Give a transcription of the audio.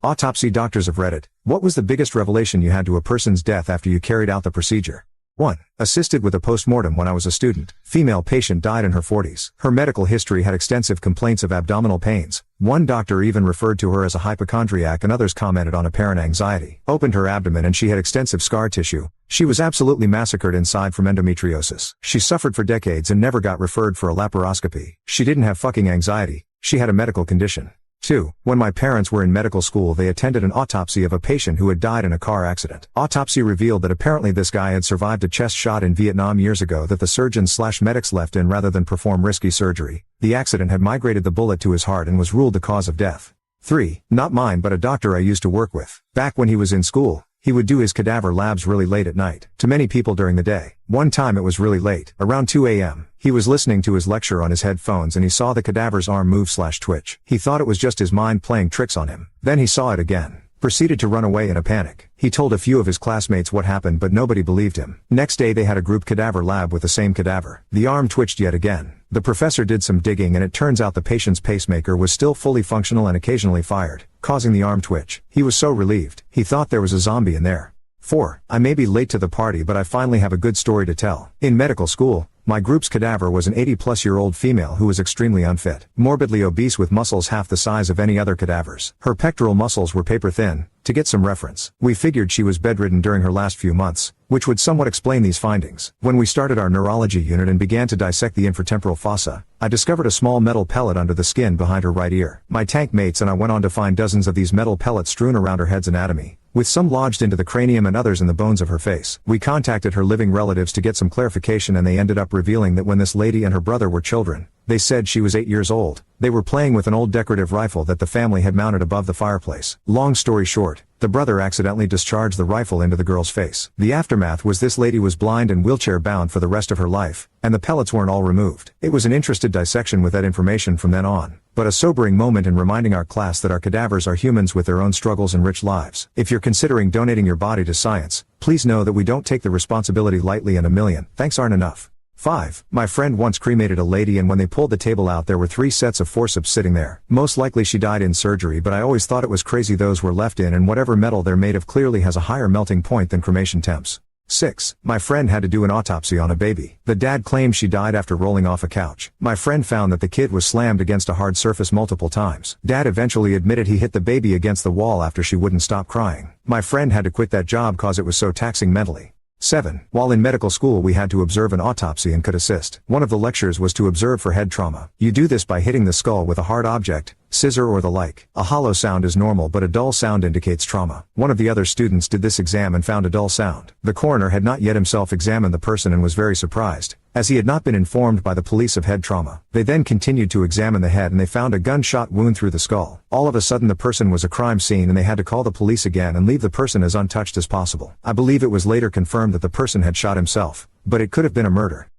Autopsy doctors have read it. What was the biggest revelation you had to a person's death after you carried out the procedure? 1. Assisted with a postmortem when I was a student. Female patient died in her 40s. Her medical history had extensive complaints of abdominal pains. One doctor even referred to her as a hypochondriac and others commented on apparent anxiety. Opened her abdomen and she had extensive scar tissue. She was absolutely massacred inside from endometriosis. She suffered for decades and never got referred for a laparoscopy. She didn't have fucking anxiety. She had a medical condition. 2. When my parents were in medical school they attended an autopsy of a patient who had died in a car accident. Autopsy revealed that apparently this guy had survived a chest shot in Vietnam years ago that the surgeons/medics left in rather than perform risky surgery. The accident had migrated the bullet to his heart and was ruled the cause of death. 3. Not mine but a doctor I used to work with. Back when he was in school, he would do his cadaver labs really late at night. To many people during the day. One time it was really late, around 2 a.m. He was listening to his lecture on his headphones and he saw the cadaver's arm move/twitch. He thought it was just his mind playing tricks on him. Then he saw it again. Proceeded to run away in a panic. He told a few of his classmates what happened but nobody believed him. Next day they had a group cadaver lab with the same cadaver. The arm twitched yet again. The professor did some digging and it turns out the patient's pacemaker was still fully functional and occasionally fired, causing the arm twitch. He was so relieved. He thought there was a zombie in there. 4. I may be late to the party but I finally have a good story to tell. In medical school, my group's cadaver was an 80-plus-year-old female who was extremely unfit, morbidly obese with muscles half the size of any other cadavers. Her pectoral muscles were paper thin. To get some reference, we figured she was bedridden during her last few months, which would somewhat explain these findings. When we started our neurology unit and began to dissect the infratemporal fossa, I discovered a small metal pellet under the skin behind her right ear. My tank mates and I went on to find dozens of these metal pellets strewn around her head's anatomy, with some lodged into the cranium and others in the bones of her face. We contacted her living relatives to get some clarification and they ended up revealing that when this lady and her brother were children, they said she was 8 years old. They were playing with an old decorative rifle that the family had mounted above the fireplace. Long story short, the brother accidentally discharged the rifle into the girl's face. The aftermath was this lady was blind and wheelchair bound for the rest of her life, and the pellets weren't all removed. It was an interested dissection with that information from then on, but a sobering moment in reminding our class that our cadavers are humans with their own struggles and rich lives. If you're considering donating your body to science, please know that we don't take the responsibility lightly and $1 million thanks aren't enough. 5. My friend once cremated a lady and when they pulled the table out there were 3 sets of forceps sitting there. Most likely she died in surgery but I always thought it was crazy those were left in and whatever metal they're made of clearly has a higher melting point than cremation temps. 6. My friend had to do an autopsy on a baby. The dad claimed she died after rolling off a couch. My friend found that the kid was slammed against a hard surface multiple times. Dad eventually admitted he hit the baby against the wall after she wouldn't stop crying. My friend had to quit that job cause it was so taxing mentally. 7. While in medical school we had to observe an autopsy and could assist. One of the lectures was to observe for head trauma. You do this by hitting the skull with a hard object, scissor or the like. A hollow sound is normal but a dull sound indicates trauma. One of the other students did this exam and found a dull sound. The coroner had not yet himself examined the person and was very surprised, as he had not been informed by the police of head trauma. They then continued to examine the head and they found a gunshot wound through the skull. All of a sudden the person was a crime scene and they had to call the police again and leave the person as untouched as possible. I believe it was later confirmed that the person had shot himself, but it could have been a murder.